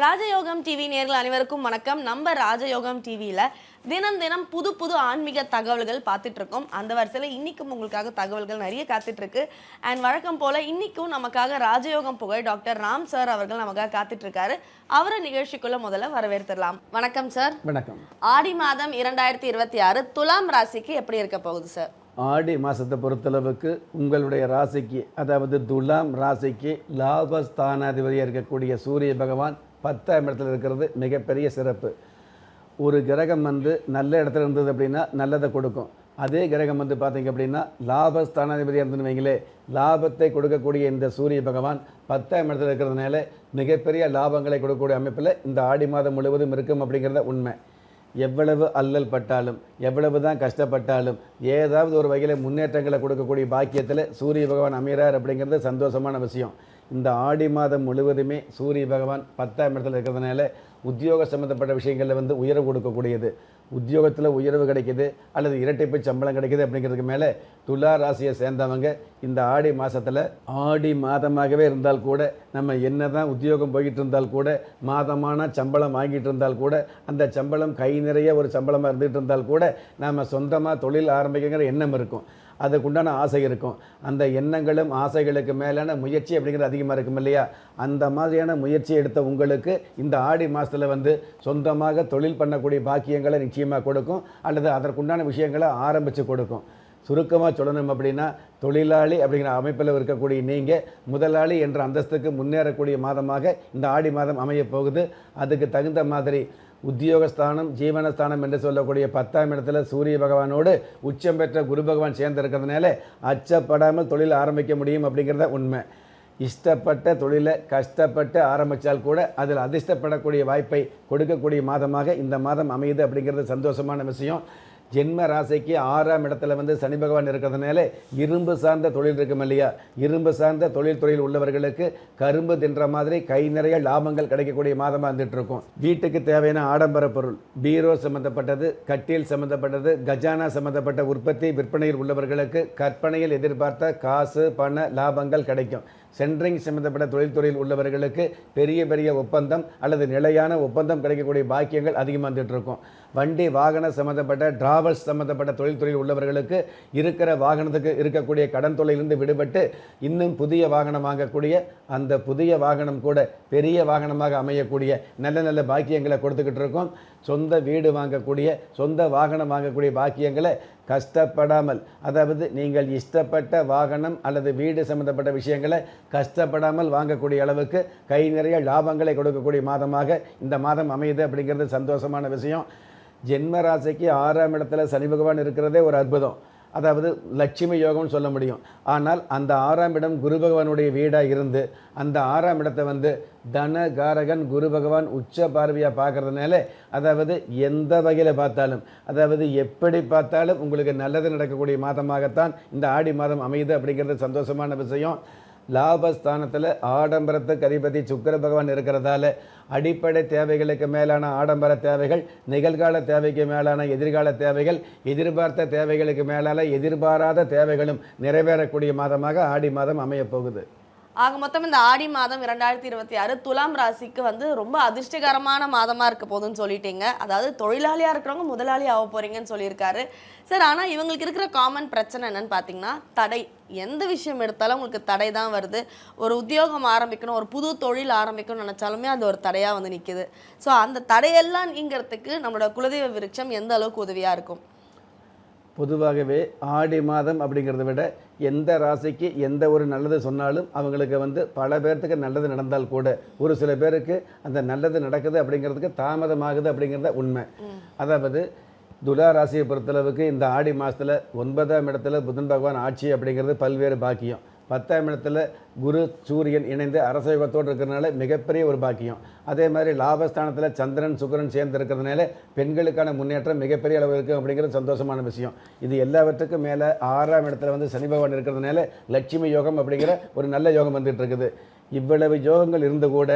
ராஜயோகம் டிவி நேயர்கள் அனைவருக்கும் வணக்கம். நம்ம ராஜயோகம் டிவியில தினம் தினம் புது புது ஆன்மீக தகவல்கள் பார்த்துட்டு இருக்கோம். அந்த வரிசையில் இன்னைக்கும் உங்களுக்காக தகவல்கள் நிறைய காத்துட்டு இருக்கு. அண்ட் வழக்கம் போல இன்னைக்கும் நமக்காக ராஜயோகம் புகழ் டாக்டர் ராம் சார் அவர்கள் நமக்காக காத்துட்டு இருக்காரு. அவரை நிகழ்ச்சிக்குள்ள முதல்ல வரவேற்றுலாம். வணக்கம் சார். வணக்கம். ஆடி மாதம் 2026 துலாம் ராசிக்கு எப்படி இருக்க போகுது சார்? ஆடி மாதத்தை பொறுத்தளவுக்கு உங்களுடைய ராசிக்கு, அதாவது துலாம் ராசிக்கு லாபஸ்தானாதிபதியாக இருக்கக்கூடிய சூரிய பகவான் 10ஆம் இடத்துல இருக்கிறது மிகப்பெரிய சிறப்பு. ஒரு கிரகம் நல்ல இடத்துல இருந்தது அப்படின்னா நல்லதை கொடுக்கும். அதே கிரகம் பார்த்தீங்க அப்படின்னா லாபஸ்தானாதிபதியாக இருந்துன்னு வைங்களே, லாபத்தை கொடுக்கக்கூடிய இந்த சூரிய பகவான் 10ஆம் இடத்துல இருக்கிறதுனால மிகப்பெரிய லாபங்களை கொடுக்கக்கூடிய அமைப்பில் இந்த ஆடி மாதம் முழுவதும் இருக்கும் அப்படிங்கிறத உண்மை. எவ்வளவு அல்லல் பட்டாலும், எவ்வளவு தான் கஷ்டப்பட்டாலும், ஏதாவது ஒரு வகையில் முன்னேற்றங்களை கொடுக்கக்கூடிய பாக்கியத்தில் சூரிய பகவான் அமைகிறார் அப்படிங்கிறது சந்தோஷமான விஷயம். இந்த ஆடி மாதம் முழுவதுமே சூரிய பகவான் 10ஆம் இடத்துல இருக்கிறதுனால உத்தியோக சம்மந்தப்பட்ட விஷயங்களில் உயர்வு கொடுக்கக்கூடியது. உத்தியோகத்தில் உயர்வு கிடைக்கிது அல்லது இரட்டைப்பு சம்பளம் கிடைக்கிது அப்படிங்கிறதுக்கு மேலே துலா ராசியை சேர்ந்தவங்க இந்த ஆடி மாதத்தில், ஆடி மாதமாகவே இருந்தால் கூட, நம்ம என்ன தான் உத்தியோகம் போய்கிட்டு இருந்தால் கூட, மாதமான சம்பளம் வாங்கிட்டு இருந்தால் கூட, அந்த சம்பளம் கை நிறைய ஒரு சம்பளமாக இருந்துகிட்டு இருந்தால் கூட, நாம் சொந்தமாக தொழில் ஆரம்பிக்கிற எண்ணம் இருக்கும், அதுக்குண்டான ஆசை இருக்கும். அந்த எண்ணங்களும் ஆசைகளுக்கு மேலான முயற்சி அப்படிங்கிறது அதிகமாக இருக்கும் இல்லையா? அந்த மாதிரியான முயற்சி எடுத்த உங்களுக்கு இந்த ஆடி மாதத்தில் சொந்தமாக தொழில் பண்ணக்கூடிய பாக்கியங்களை நிச்சயமாக கொடுக்கும், அல்லது அதற்குண்டான விஷயங்களை ஆரம்பித்து கொடுக்கும். சுருக்கமாக சொல்லணும் அப்படின்னா, தொழிலாளி அப்படிங்கிற அமைப்பில் இருக்கக்கூடிய நீங்கள் முதலாளி என்ற அந்தஸ்துக்கு முன்னேறக்கூடிய மாதமாக இந்த ஆடி மாதம் அமைய போகுது. அதுக்கு தகுந்த மாதிரி உத்தியோகஸ்தானம், ஜீவனஸ்தானம் என்று சொல்லக்கூடிய 10ஆம் இடத்துல சூரிய பகவானோடு உச்சம் பெற்ற குரு பகவான் சேர்ந்திருக்கிறதுனால அச்சப்படாமல் தொழில் ஆரம்பிக்க முடியும் அப்படிங்கிறத உண்மை. இஷ்டப்பட்ட தொழிலை கஷ்டப்பட்டு ஆரம்பித்தால் கூட அதில் அதிர்ஷ்டப்படக்கூடிய வாய்ப்பை கொடுக்கக்கூடிய மாதமாக இந்த மாதம் அமையுது அப்படிங்கிறது சந்தோஷமான விஷயம். ஜென்ம ராசிக்கு 6ஆம் இடத்துல சனி பகவான் இருக்கிறதுனால இரும்பு சார்ந்த தொழில் இருக்கும் இல்லையா? இரும்பு சார்ந்த தொழில் உள்ளவர்களுக்கு கரும்பு தின்ற மாதிரி கை நிறைய லாபங்கள் கிடைக்கக்கூடிய மாதமாக இருந்துட்டு இருக்கும். வீட்டுக்கு தேவையான ஆடம்பர பொருள், பீரோ சம்மந்தப்பட்டது, கட்டில் சம்மந்தப்பட்டது, கஜானா சம்மந்தப்பட்ட உற்பத்தி விற்பனையில் உள்ளவர்களுக்கு கற்பனையில் எதிர்பார்த்த காசு பண லாபங்கள் கிடைக்கும். சென்ட்ரிங் சம்மந்தப்பட்ட தொழில்துறையில் உள்ளவர்களுக்கு பெரிய பெரிய ஒப்பந்தம் அல்லது நிலையான ஒப்பந்தம் கிடைக்கக்கூடிய பாக்கியங்கள் அதிகமாக வந்துட்டு இருக்கும். வண்டி வாகன சம்மந்தப்பட்ட டிராவல்ஸ் சம்மந்தப்பட்ட தொழில்துறையில் உள்ளவர்களுக்கு இருக்கிற வாகனத்துக்கு இருக்கக்கூடிய கடன் தொல்லையிலிருந்து விடுபட்டு இன்னும் புதிய வாகனம் வாங்கக்கூடிய, அந்த புதிய வாகனம் கூட பெரிய வாகனமாக அமையக்கூடிய நல்ல நல்ல பாக்கியங்களை கொடுத்துக்கிட்டு இருக்கோம். சொந்த வீடு வாங்கக்கூடிய, சொந்த வாகனம் வாங்கக்கூடிய பாக்கியங்களை கஷ்டப்படாமல், அதாவது நீங்கள் இஷ்டப்பட்ட வாகனம் அல்லது வீடு சம்மந்தப்பட்ட விஷயங்களை கஷ்டப்படாமல் வாங்கக்கூடிய அளவுக்கு கை நிறைய லாபங்களை கொடுக்கக்கூடிய மாதமாக இந்த மாதம் அமையுது அப்படிங்கிறது சந்தோஷமான விஷயம். ஜென்ம ராசிக்கு 6ஆம் இடத்துல சனி பகவான் இருக்கிறதே ஒரு அற்புதம். அதாவது லட்சுமி யோகம்னு சொல்ல முடியும். ஆனால் அந்த 6ஆம் இடம் குரு பகவானுடைய வீடாக இருந்து அந்த 6ஆம் இடத்தை தனகாரகன் குரு பகவான் உச்ச பார்வையாக பார்க்கறதுனால, அதாவது எந்த வகையில் பார்த்தாலும், அதாவது எப்படி பார்த்தாலும் உங்களுக்கு நல்லது நடக்கக்கூடிய மாதமாகத்தான் இந்த ஆடி மாதம் அமையுது அப்படிங்கிறது சந்தோஷமான விஷயம். லாபஸ்தானத்தில் ஆடம்பரத்துக்கு அதிபதி சுக்கிர பகவான் இருக்கிறதால அடிப்படை தேவைகளுக்கு மேலான ஆடம்பர தேவைகள், நிகழ்கால தேவைக்கு மேலான எதிர்கால தேவைகள், எதிர்பார்த்த தேவைகளுக்கு மேலான எதிர்பாராத தேவைகளும் நிறைவேறக்கூடிய மாதமாக ஆடி மாதம் அமையப்போகுது. ஆக மொத்தம் இந்த ஆடி மாதம் 2026 துலாம் ராசிக்கு ரொம்ப அதிர்ஷ்டகரமான மாதமாக இருக்க போதுன்னு சொல்லிட்டீங்க. அதாவது தொழிலாளியாக இருக்கிறவங்க முதலாளி ஆக போகிறீங்கன்னு சொல்லியிருக்காரு சார். ஆனால் இவங்களுக்கு இருக்கிற காமன் பிரச்சனை என்னன்னு பார்த்தீங்கன்னா தடை. எந்த விஷயம் எடுத்தாலும் உங்களுக்கு தடை தான் வருது. ஒரு உத்தியோகம் ஆரம்பிக்கணும், ஒரு புது தொழில் ஆரம்பிக்கணும்னு நினச்சாலுமே அது ஒரு தடையாக நிற்கிது. ஸோ அந்த தடையெல்லாம் நீங்கிறதுக்கு நம்மளோட குலதெய்வ விருட்சம் எந்த அளவுக்கு உதவியாக இருக்கும்? பொதுவாகவே ஆடி மாதம் அப்படிங்கிறத விட எந்த ராசிக்கு எந்த ஒரு நல்லது சொன்னாலும் அவங்களுக்கு பல பேர்த்துக்கு நல்லது நடந்தால் கூட ஒரு சில பேருக்கு அந்த நல்லது நடக்குது அப்படிங்கிறதுக்கு தாமதமாகுது அப்படிங்கிறத உண்மை. அதாவது துலா ராசியை பொறுத்தளவுக்கு இந்த ஆடி மாதத்தில் 9ஆம் இடத்துல புதன் பகவான் ஆட்சி அப்படிங்கிறது பல்வேறு பாக்கியம். 10ஆம் இடத்துல குரு சூரியன் இணைந்து அரசயோகத்தோடு இருக்கிறதுனால மிகப்பெரிய ஒரு பாக்கியம். அதே மாதிரி லாபஸ்தானத்தில் சந்திரன் சுக்கிரன் சேர்ந்து இருக்கிறதுனால பெண்களுக்கான முன்னேற்றம் மிகப்பெரிய அளவு இருக்குது அப்படிங்கிறது சந்தோஷமான விஷயம். இது எல்லாவற்றுக்கும் மேலே 6ஆம் இடத்துல சனி பகவான் இருக்கிறதுனால லட்சுமி யோகம் அப்படிங்கிற ஒரு நல்ல யோகம் வந்துட்டு இருக்குது. இவ்வளவு யோகங்கள் இருந்து கூட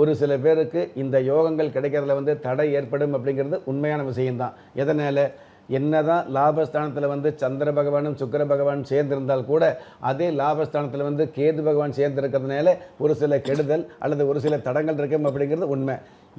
ஒரு சில பேருக்கு இந்த யோகங்கள் கிடைக்கிறதுல தடை ஏற்படும் அப்படிங்கிறது உண்மையான விஷயம்தான். எதனால் என்னதான் லாபஸ்தானத்தில் வந்து சந்திர பகவானும் சுக்கிர பகவானும் சேர்ந்திருந்தால் கூட அதே லாபஸ்தானத்தில் வந்து கேது பகவான் சேர்ந்திருக்கிறதுனால ஒரு சில கெடுதல் அல்லது ஒரு சில தடங்கள் இருக்கும் அப்படிங்கிறது உண்மை.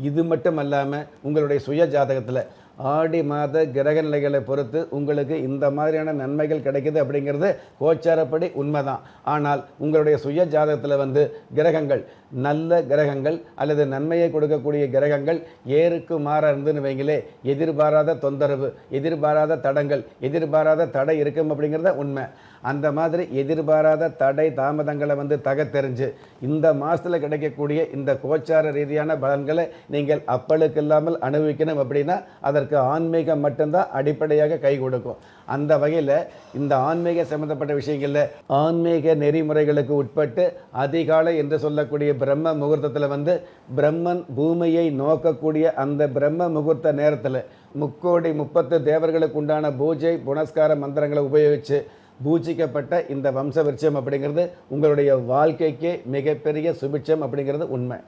இது மட்டும் அல்லாமல் உங்களுடைய சுய ஜாதகத்தில் ஆடி மாத கிரக நிலைகளை பொறுத்து உங்களுக்கு இந்த மாதிரியான நன்மைகள் கிடைக்குது அப்படிங்கிறது கோச்சாரப்படி உண்மைதான். ஆனால் உங்களுடைய சுய ஜாதகத்தில் வந்து கிரகங்கள் நல்ல கிரகங்கள் அல்லது நன்மையை கொடுக்கக்கூடிய கிரகங்கள் ஏருக்கு மாற இருந்துன்னு வைங்களே, எதிர்பாராத தொந்தரவு, எதிர்பாராத தடங்கள், எதிர்பாராத தடை இருக்கும் அப்படிங்கிறத உண்மை. அந்த மாதிரி எதிர்பாராத தடை தாமதங்களை வந்து தகத்தெறிஞ்சு இந்த மாதத்தில் கிடைக்கக்கூடிய இந்த கோச்சார ரீதியான பலன்களை நீங்கள் அப்பளுக்கு இல்லாமல் அனுபவிக்கணும் அப்படின்னா அதற்கு ஆன்மீகம் மட்டும்தான் அடிப்படையாக கை கொடுக்கும். அந்த வகையில் இந்த ஆன்மீக சம்பந்தப்பட்ட விஷயங்களில் ஆன்மீக நெறிமுறைகளுக்கு உட்பட்டு அதிகாலை என்று சொல்லக்கூடிய பிரம்ம முகூர்த்தத்தில் வந்து பிரம்மன் பூமியை நோக்கக்கூடிய அந்த பிரம்ம முகூர்த்த நேரத்தில் 30 தேவர்களுக்கு உண்டான பூஜை புனஸ்கார மந்திரங்களை உபயோகித்து பூஜிக்கப்பட்ட இந்த வம்ச விருட்சம் அப்படிங்கிறது உங்களுடைய வாழ்க்கைக்கு மிகப்பெரிய சுபிட்சம் அப்படிங்கிறது உண்மை.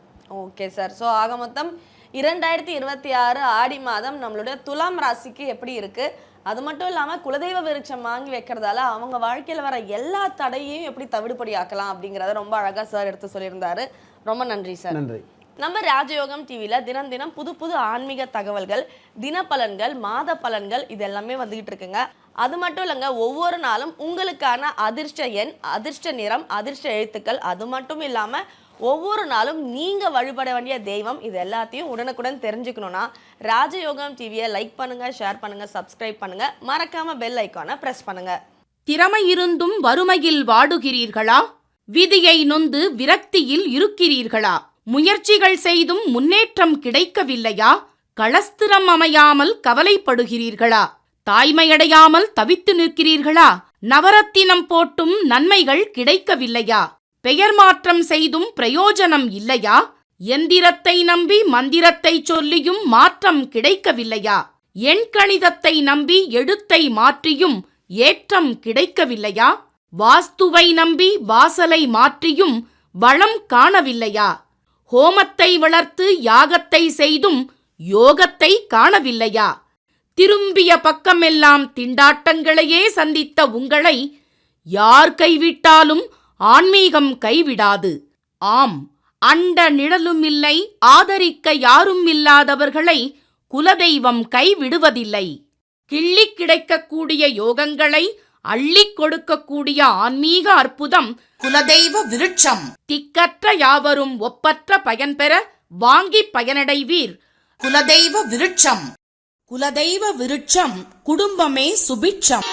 Okay sir. ஸோ ஆக மொத்தம் 2026 ஆடி மாதம் நம்மளுடைய துலாம் ராசிக்கு எப்படி இருக்கு, அது மட்டும் இல்லாமல் குலதெய்வ விருட்சம் வாங்கி வைக்கிறதால அவங்க வாழ்க்கையில் வர எல்லா தடையையும் எப்படி தவிடுபடி ஆக்கலாம் அப்படிங்கிறத ரொம்ப அழகாக சார் எடுத்து சொல்லியிருந்தாரு. ரொம்ப நன்றி சார். நன்றி. நம்ம ராஜயோகம் டிவியில் தினம் தினம் புது புது ஆன்மீக தகவல்கள், தினப்பலன்கள், மாத பலன்கள் இது எல்லாமே வந்துகிட்டு இருக்குங்க. அது மட்டும் இல்லைங்க, ஒவ்வொரு நாளும் உங்களுக்கான அதிர்ஷ்ட எண், அதிர்ஷ்ட நிறம், அதிர்ஷ்ட எழுத்துக்கள், அது மட்டும் இல்லாமல் ஒவ்வொரு நாளும் நீங்கள் வழிபட வேண்டிய தெய்வம், இது எல்லாத்தையும் உடனுக்குடன் தெரிஞ்சுக்கணுன்னா ராஜயோகம் டிவியை லைக் பண்ணுங்கள், ஷேர் பண்ணுங்கள், சப்ஸ்கிரைப் பண்ணுங்கள், மறக்காமல் பெல் ஐக்கானை ப்ரெஸ் பண்ணுங்கள். திறமை இருந்தும் வறுமையில் வாடுகிறீர்களா? விதியை நொந்து விரக்தியில் இருக்கிறீர்களா? முயற்சிகள் செய்தும் முன்னேற்றம் கிடைக்கவில்லையா? களஸ்திரம் அமையாமல் கவலைப்படுகிறீர்களா? தாய்மையடையாமல் தவித்து நிற்கிறீர்களா? நவரத்தினம் போட்டும் நன்மைகள் கிடைக்கவில்லையா? பெயர் மாற்றம் செய்தும் பிரயோஜனம் இல்லையா? எந்திரத்தை நம்பி மந்திரத்தை சொல்லியும் மாற்றம் கிடைக்கவில்லையா? எண்கணிதத்தை நம்பி எழுத்தை மாற்றியும் ஏற்றம் கிடைக்கவில்லையா? வாஸ்துவை நம்பி வாசலை மாற்றியும் வளம் காணவில்லையா? ஹோமத்தை வளர்த்து யாகத்தை செய்தும் யோகத்தை காணவில்லையா? திரும்பிய பக்கமெல்லாம் திண்டாட்டங்களையே சந்தித்த உங்களை யார் கைவிட்டாலும் ஆன்மீகம் கைவிடாது. ஆம், அண்ட நிழலுமில்லை, ஆதரிக்க யாரும் இல்லாதவர்களை குலதெய்வம் கைவிடுவதில்லை. கிள்ளிக் கிடைக்கக்கூடிய யோகங்களை அள்ளிக் கொடுக்கக்கூடிய ஆன்மீக அற்புதம் குலதெய்வ விருட்சம். திக்கற்ற யாவரும் ஒப்பற்ற பயன்பெற வாங்கி பயனடைவீர். குலதெய்வ விருட்சம். குலதெய்வ விருட்சம், குடும்பமே சுபிட்சம்.